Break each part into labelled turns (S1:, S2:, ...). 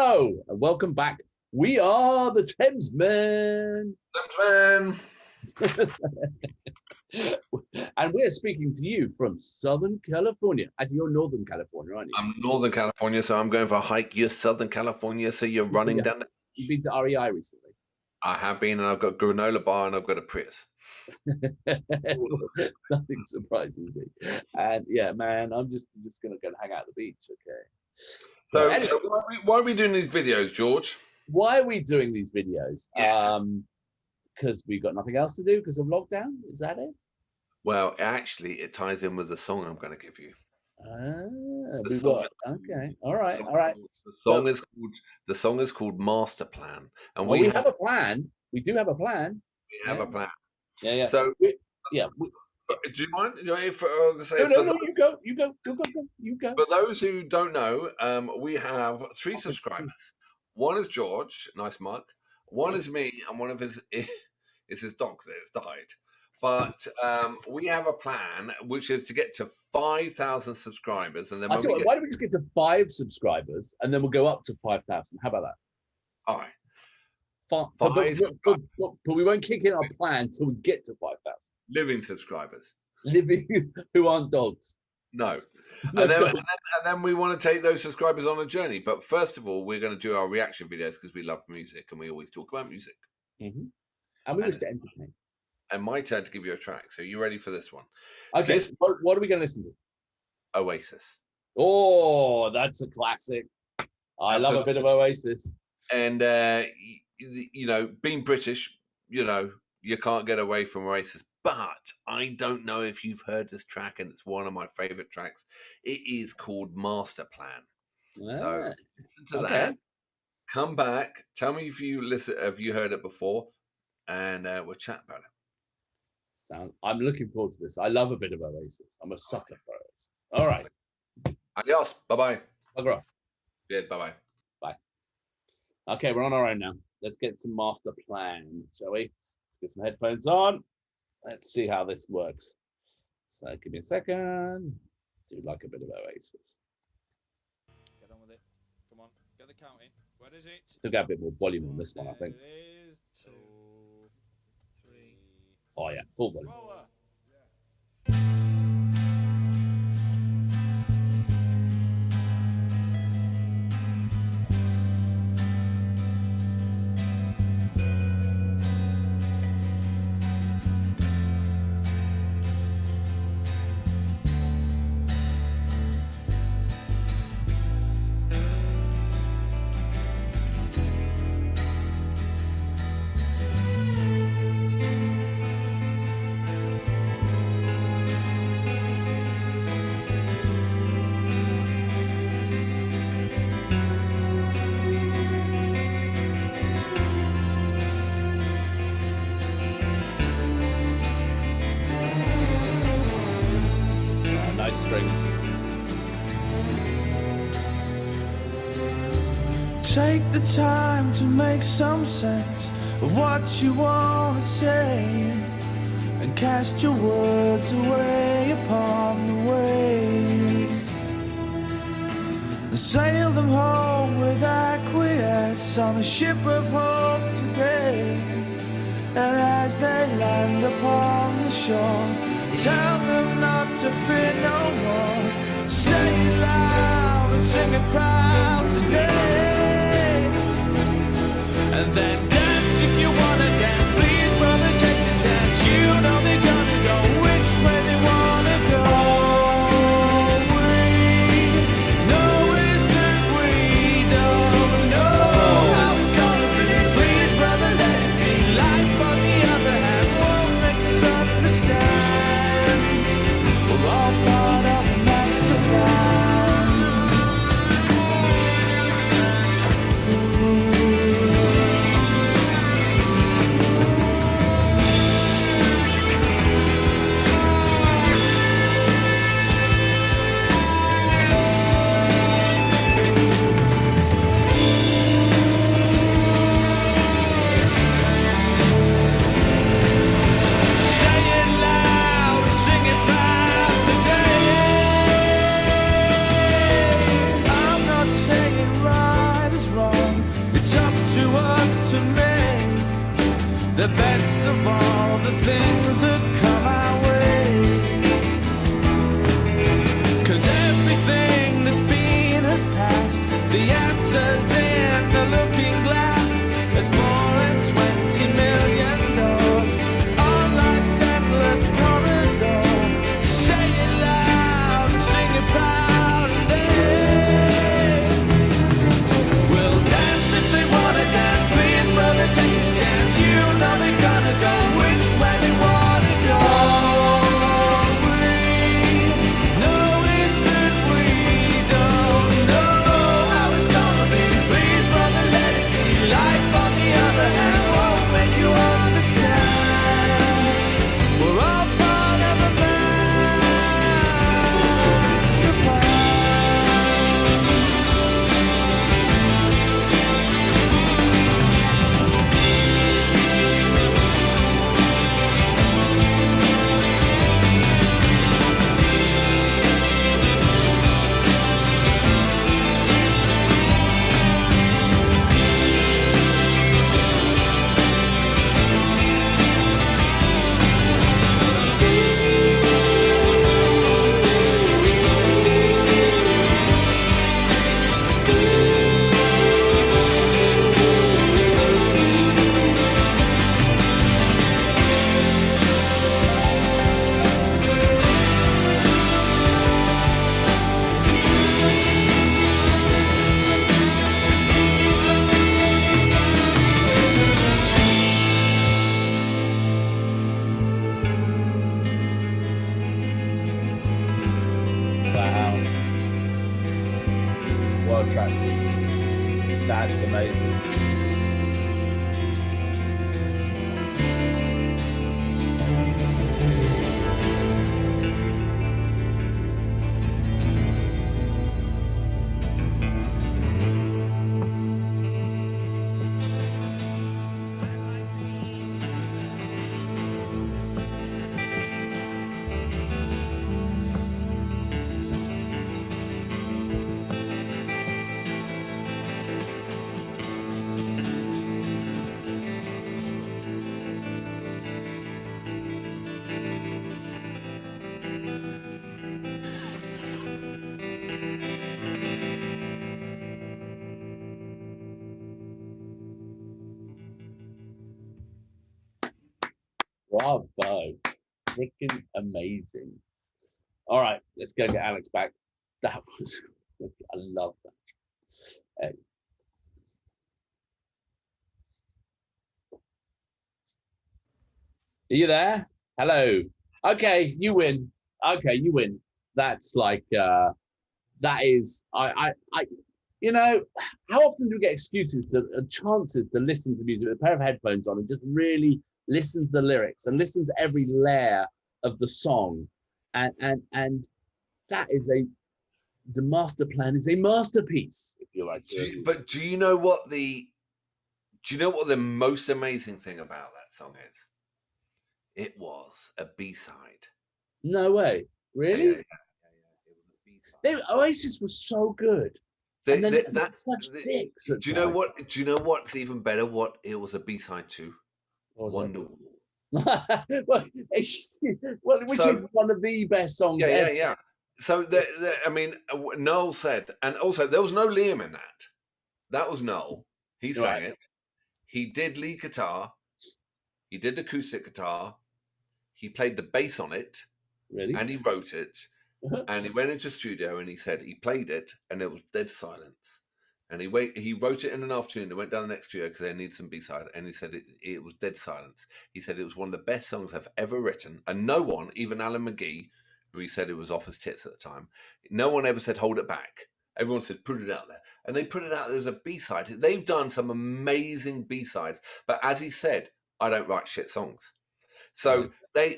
S1: Hello and welcome back. We are the Thamesmen. And we're speaking to you from Southern California. As you're Northern California, aren't you?
S2: I'm Northern California, so I'm going for a hike. You're Southern California, so you're running down.
S1: You've been to REI recently?
S2: I have been, and I've got a granola bar, and I've got a Prius.
S1: Nothing surprises me. And yeah, man, I'm just gonna go hang out at the beach. Okay.
S2: So, anyway, so why are we doing these videos, George?
S1: Why are we doing these videos?
S2: Yes.
S1: Because we've got nothing else to do because of lockdown. Is that it?
S2: Well, actually, it ties in with the song I'm going to give you.
S1: Okay. All right.
S2: The song is called Masterplan, and
S1: we have a plan. We do have a plan.
S2: We have a plan.
S1: Yeah.
S2: So
S1: do you mind?
S2: No, you
S1: go. You go.
S2: For those who don't know, we have 3 subscribers. One is George, nice mug. One is me, and one of his is his dog that's died. But we have a plan, which is to get to 5,000 subscribers, and then why
S1: don't we just get to 5 subscribers, and then we'll go up to 5,000? How about that?
S2: All right.
S1: But we won't kick in our plan till we get to 5,000.
S2: Living subscribers.
S1: Living who aren't dogs.
S2: No. And then we want to take those subscribers on a journey. But first of all, we're going to do our reaction videos because we love music and we always talk about music.
S1: Mm-hmm. And we wish to entertain.
S2: And my turn to give you a track. So you ready for this one?
S1: Okay. What are we going to listen to?
S2: Oasis.
S1: Oh, that's a classic. I love a bit of Oasis.
S2: And, you know, being British, you know, you can't get away from Oasis. But I don't know if you've heard this track, and it's one of my favorite tracks. It is called Masterplan. So listen to that. Come back. Tell me if you heard it before, and we'll chat about it.
S1: I'm looking forward to this. I love a bit of Oasis. I'm a sucker for Oasis. All right.
S2: Adios. Bye-bye.
S1: Bye.
S2: Yeah, bye-bye.
S1: Bye. Okay, we're on our own now. Let's get some Masterplan, shall we? Let's get some headphones on. Let's see how this works. So give me a second. Do like a bit of Oasis.
S3: Get on with it. Come on, get the count in. Where is it?
S1: Still got a bit more volume on this one, I think.
S3: It is 2, 3.
S1: Oh yeah, full volume.
S4: Take the time to make some sense of what you want to say, and cast your words away upon the waves, and sail them home with acquiesce on a ship of hope today. And as they land upon the shore, tell them not to fear no more. Say it loud and sing it proud today. And then dance if you wanna dance. Please, brother, take a chance. You know they're gonna go which way they wanna go. All we know is that we don't know how it's gonna be. Please, brother, let it be. Life, on the other hand, won't make us understand. We're all part of a master plan.
S1: Noel track. That's amazing. Bravo. Freaking amazing. All right, let's go get Alex back. That was, I love that. Hey. Are you there? Hello. Okay, you win. Okay, you win. That's like, that is, you know, how often do we get excuses chances to listen to music with a pair of headphones on and just really listen to the lyrics and listen to every layer of the song, and that is the Masterplan is a masterpiece, if you like.
S2: But do you know what the most amazing thing about that song is? It was a B-side.
S1: No way, really?
S2: Yeah. It was a B-side.
S1: Oasis was so good. That's such dicks.
S2: Do you know what? Do you know what's even better? What it was a B-side to? Wonderwall.
S1: Which is one of the best songs ever.
S2: Yeah. So, I mean, Noel said, and also there was no Liam in that. That was Noel. He sang it. He did lead guitar. He did acoustic guitar. He played the bass on it.
S1: Really?
S2: And he wrote it. And he went into studio and he said he played it and it was dead silence. And he wrote it in an afternoon. They went down the next studio because they needed some B-side. And he said it was dead silence. He said it was one of the best songs I've ever written. And no one, even Alan McGee, who he said it was off his tits at the time, no one ever said hold it back. Everyone said put it out there. And they put it out there as a B-side. They've done some amazing B-sides. But as he said, I don't write shit songs. So they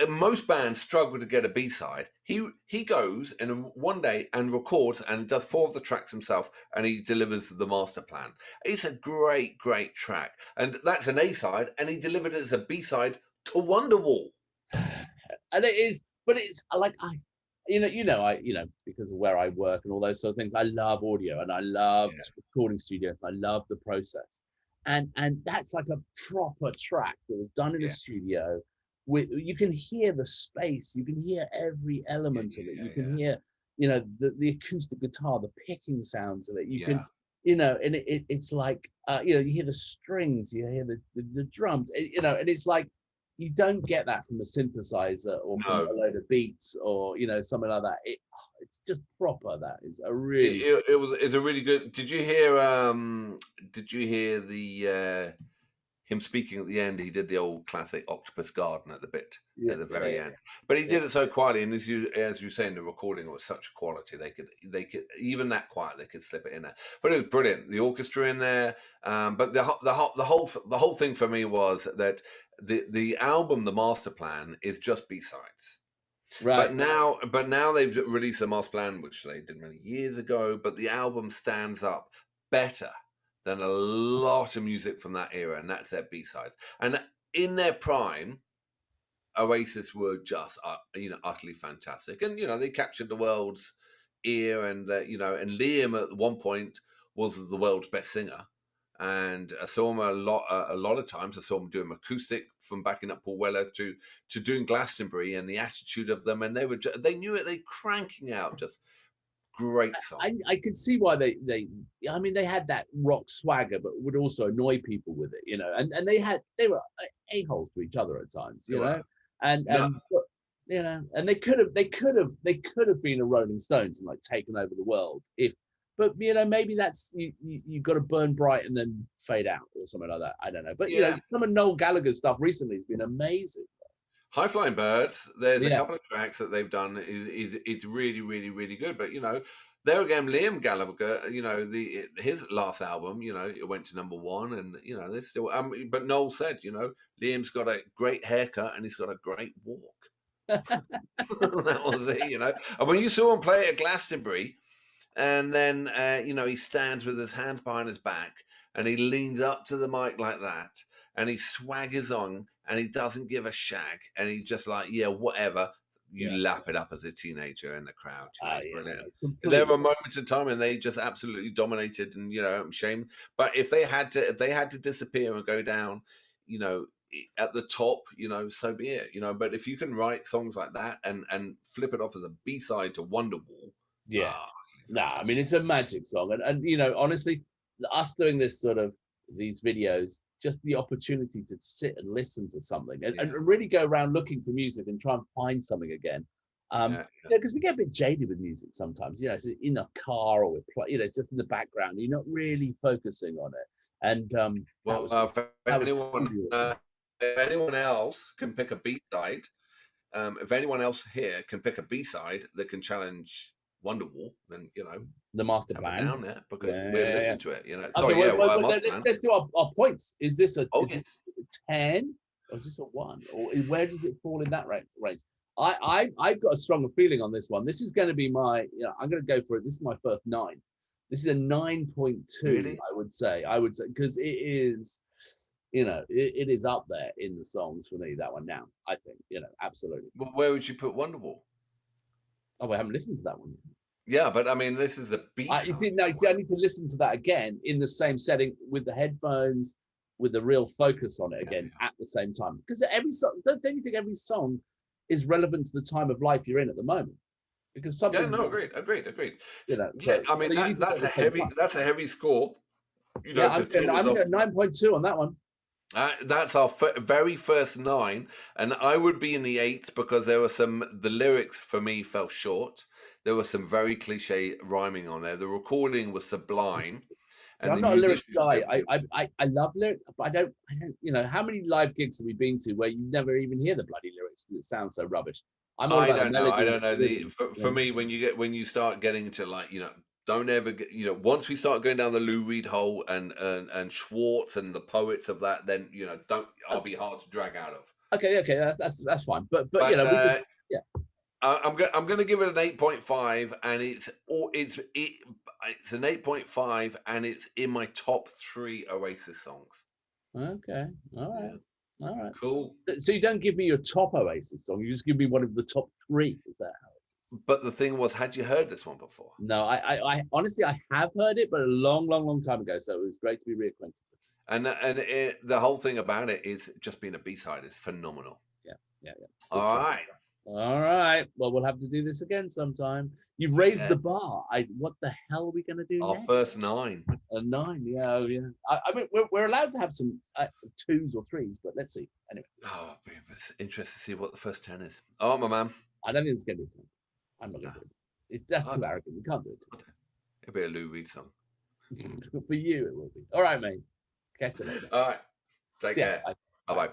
S2: most bands struggle to get a B-side. He goes in one day and records and does 4 of the tracks himself, and he delivers the Masterplan. It's a great track, and that's an A-side, and he delivered it as a B-side to Wonderwall.
S1: And it is, but it's like because of where I work and all those sort of things, I love audio and I love recording studios. I love the process. And that's like a proper track that was done in a studio. You can hear the space, you can hear every element of it. You can hear, the acoustic guitar, the picking sounds of it. You can, and it's like, you hear the strings, you hear the drums, and it's like, you don't get that from a synthesizer or from a load of beats or, something like that. It's just proper. That is a really.
S2: It's a really good. Did you hear the him speaking at the end? He did the old classic Octopus Garden at the bit at the very end, but he did it so quietly. And as you say, in the recording was such quality, they could even that quiet they could slip it in there. But it was brilliant. The orchestra in there, but the whole thing for me was that the album, the Masterplan, is just B-sides.
S1: Right.
S2: But now they've released a Masterplan, which they did many years ago. But the album stands up better than a lot of music from that era, and that's their B-sides. And in their prime, Oasis were just utterly fantastic, and they captured the world's ear, and and Liam at one point was the world's best singer. And I saw him a lot of times. I saw him doing acoustic, from backing up Paul Weller to doing Glastonbury, and the attitude of them, and they knew it. They cranking out just great songs.
S1: I could see why they had that rock swagger, but would also annoy people with it, and they were a-holes to each other at times, and they could have been a Rolling Stones and like taken over the world but maybe that's you got to burn bright and then fade out or something like that. I don't know, but some of Noel Gallagher's stuff recently has been amazing.
S2: High Flying Birds, there's a couple of tracks that they've done. It's really, really, really good. But there again, Liam Gallagher, you know, his last album, you know, it went to #1, and you know, they still. But Noel said, you know, Liam's got a great haircut and he's got a great walk. That was it, you know. And when you saw him play at Glastonbury, and then you know, he stands with his hands behind his back and he leans up to the mic like that, and he swaggers on, and he doesn't give a shag, and he's just like, yeah, whatever. You lap it up as a teenager in the crowd. You know, it's brilliant. There were moments in time and they just absolutely dominated, and you know, I'm ashamed. But if they had to disappear and go down, you know, at the top, you know, so be it. You know, but if you can write songs like that and flip it off as a B-side to Wonderwall,
S1: I mean, it's a magic song, and you know, honestly, us doing this sort of these videos, just the opportunity to sit and listen to something and really go around looking for music and try and find something again. Because we get a bit jaded with music sometimes, you know, it's in a car or you know, it's just in the background, you're not really focusing on it. And
S2: if anyone else can pick a B-side, if anyone else here can pick a B-side that can challenge Wonderwall, then you know,
S1: the Masterplan
S2: down there, because we'll listen to it. You know,
S1: let's do our points. Is this a 10 or is this a 1, or where does it fall in that range? I've got a stronger feeling on this one. This is going to be my, you know, I'm going to go for it. This is my first 9. This is a 9.2. Really? I would say because it is, you know, it is up there in the songs for me. That one now, I think, you know, absolutely.
S2: Well, where would you put Wonderwall?
S1: Oh, I haven't listened to that one.
S2: Yeah, but I mean, this is a beat.
S1: I need to listen to that again in the same setting with the headphones, with the real focus on it again at the same time. Because every song, don't you think every song is relevant to the time of life you're in at the moment? Because some
S2: agreed. You know, I mean, that's a heavy score. You know,
S1: I'm going to 9.2 on that one.
S2: That's our very first 9, and I would be in the 8 because there were the lyrics for me fell short. There was some very cliche rhyming on there. The recording was sublime.
S1: So I'm not a lyrics guy. I love lyrics, but I don't. You know, how many live gigs have we been to where you never even hear the bloody lyrics because it sounds so rubbish? I don't know.
S2: For me, when you start getting to, like, you know, don't ever get, you know, once we start going down the Lou Reed hole and Schwartz and the poets of that, then, you know, I'll be hard to drag out of.
S1: Okay, that's fine. But you know,
S2: I'm going to give it an 8.5, and it's an 8.5, and it's in my top 3 Oasis songs.
S1: Okay, all right,
S2: cool.
S1: So you don't give me your top Oasis song; you just give me one of the top 3. Is that how?
S2: But the thing was, had you heard this one before?
S1: No, I honestly I have heard it, but a long time ago. So it was great to be reacquainted.
S2: And the whole thing about it is just being a B-side is phenomenal.
S1: Yeah.
S2: All
S1: right. Well, we'll have to do this again sometime. You've raised the bar. What the hell are we going to do
S2: Our
S1: next?
S2: first 9.
S1: A 9, yeah. I mean, we're allowed to have some 2s or 3s, but let's see. Anyway.
S2: Oh, it's interesting to see what the first 10 is. Oh, my man.
S1: I don't think it's going to be 10. I'm not going to do it. That's too arrogant. We can't do it.
S2: It'll be a Lou Reed song.
S1: For you, it will be. All right, mate. Catch you later.
S2: All right. Take care. Bye-bye.